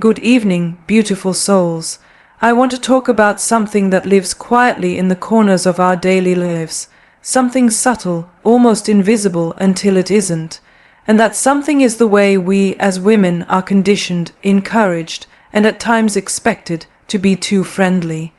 Good evening, beautiful souls. I want to talk about something that lives quietly in the corners of our daily lives, something subtle, almost invisible until it isn't. And that something is the way we as women are conditioned, encouraged, and at times expected to be too friendly.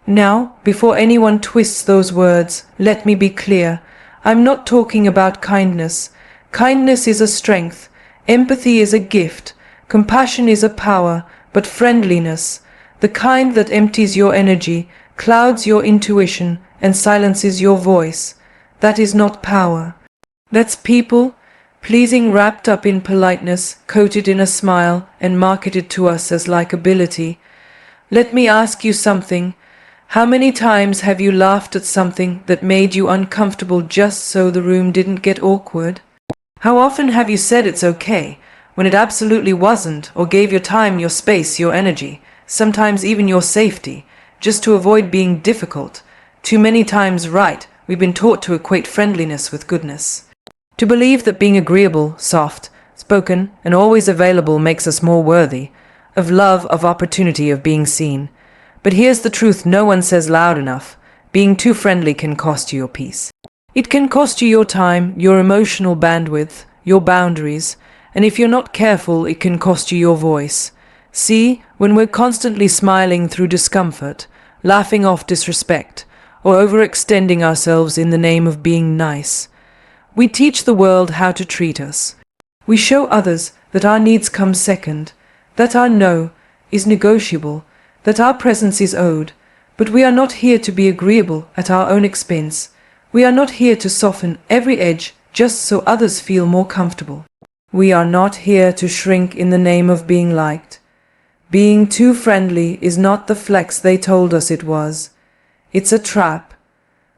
Now, before anyone twists those words, let me be clear. I'm not talking about kindness. Kindness is a strength. Empathy is a gift. Compassion is a power. But friendliness, the kind that empties your energy, clouds your intuition, and silences your voice, that is not power. That's people pleasing wrapped up in politeness, coated in a smile, and marketed to us as likability. Let me ask you something. How many times have you laughed at something that made you uncomfortable just so the room didn't get awkward? How often have you said it's okay when it absolutely wasn't, or gave your time, your space, your energy, sometimes even your safety, just to avoid being difficult? Too many times, right, we've been taught to equate friendliness with goodness. To believe that being agreeable, soft, spoken, and always available makes us more worthy of love, of opportunity, of being seen. But here's the truth no one says loud enough. Being too friendly can cost you your peace. It can cost you your time, your emotional bandwidth, your boundaries, and if you're not careful, it can cost you your voice. See, when we're constantly smiling through discomfort, laughing off disrespect, or overextending ourselves in the name of being nice, we teach the world how to treat us. We show others that our needs come second, that our no is negotiable, that our presence is owed. But we are not here to be agreeable at our own expense. We are not here to soften every edge just so others feel more comfortable. We are not here to shrink in the name of being liked. Being too friendly is not the flex they told us it was. It's a trap.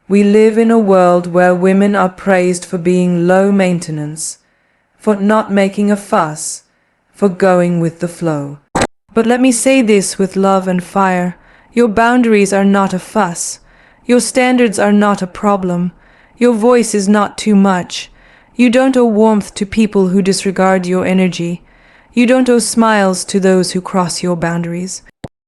We live in a world where women are praised for being low maintenance, for not making a fuss, for going with the flow. But let me say this with love and fire. Your boundaries are not a fuss. Your standards are not a problem. Your voice is not too much. You don't owe warmth to people who disregard your energy. You don't owe smiles to those who cross your boundaries.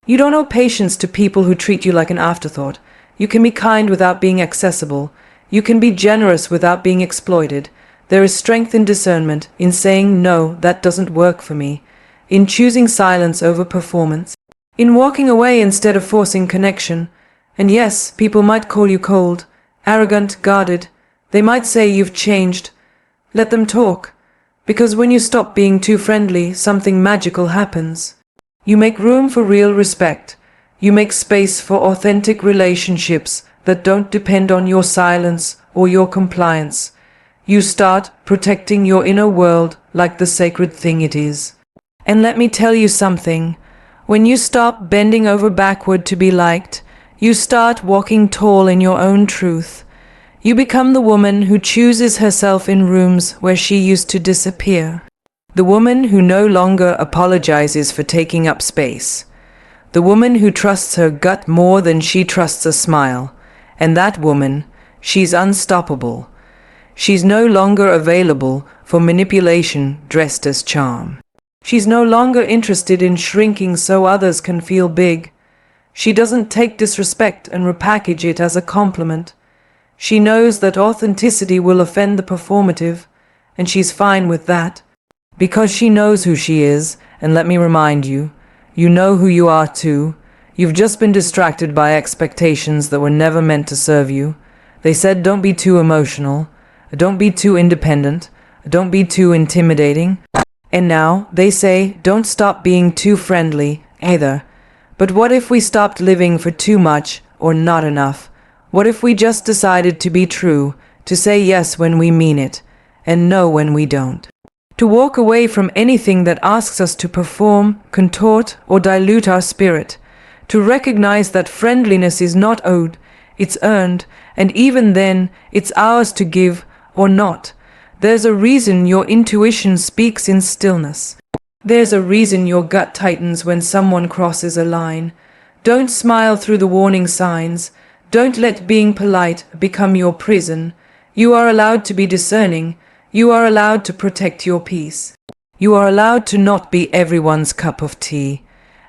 You don't owe patience to people who treat you like an afterthought. You can be kind without being accessible. You can be generous without being exploited. There is strength in discernment, in saying no, that doesn't work for me, in choosing silence over performance, in walking away instead of forcing connection. And yes, people might call you cold, arrogant, guarded. They might say you've changed. Let them talk, because when you stop being too friendly, something magical happens. You make room for real respect. You make space for authentic relationships that don't depend on your silence or your compliance. You start protecting your inner world like the sacred thing it is. And let me tell you something. When you stop bending over backward to be liked, you start walking tall in your own truth. You become the woman who chooses herself in rooms where she used to disappear. The woman who no longer apologizes for taking up space. The woman who trusts her gut more than she trusts a smile. And that woman, she's unstoppable. She's no longer available for manipulation dressed as charm. She's no longer interested in shrinking so others can feel big. She doesn't take disrespect and repackage it as a compliment. She knows that authenticity will offend the performative, and she's fine with that. Because she knows who she is, and let me remind you, you know who you are too. You've just been distracted by expectations that were never meant to serve you. They said don't be too emotional, don't be too independent, don't be too intimidating. And now they say don't stop being too friendly either. But what if we stopped living for too much or not enough? What if we just decided to be true, to say yes when we mean it, and no when we don't? To walk away from anything that asks us to perform, contort, or dilute our spirit. To recognize that friendliness is not owed, it's earned, and even then, it's ours to give or not. There's a reason your intuition speaks in stillness. There's a reason your gut tightens when someone crosses a line. Don't smile through the warning signs. Don't let being polite become your prison. You are allowed to be discerning. You are allowed to protect your peace. You are allowed to not be everyone's cup of tea.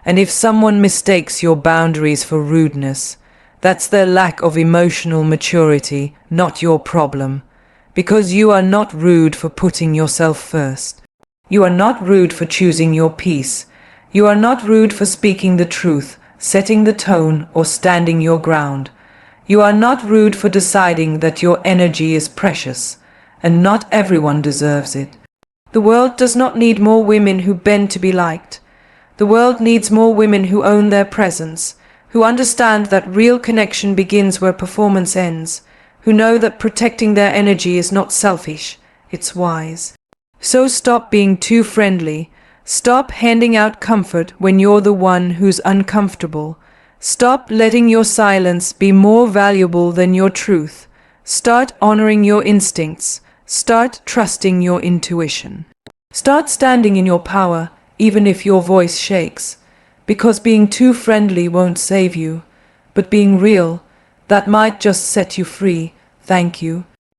And if someone mistakes your boundaries for rudeness, that's their lack of emotional maturity, not your problem. Because you are not rude for putting yourself first. You are not rude for choosing your peace. You are not rude for speaking the truth, setting the tone, or standing your ground. You are not rude for deciding that your energy is precious, and not everyone deserves it. The world does not need more women who bend to be liked. The world needs more women who own their presence, who understand that real connection begins where performance ends, who know that protecting their energy is not selfish, it's wise. So stop being too friendly. Stop handing out comfort when you're the one who's uncomfortable. Stop letting your silence be more valuable than your truth. Start honoring your instincts. Start trusting your intuition. Start standing in your power, even if your voice shakes. Because being too friendly won't save you. But being real, that might just set you free. Thank you.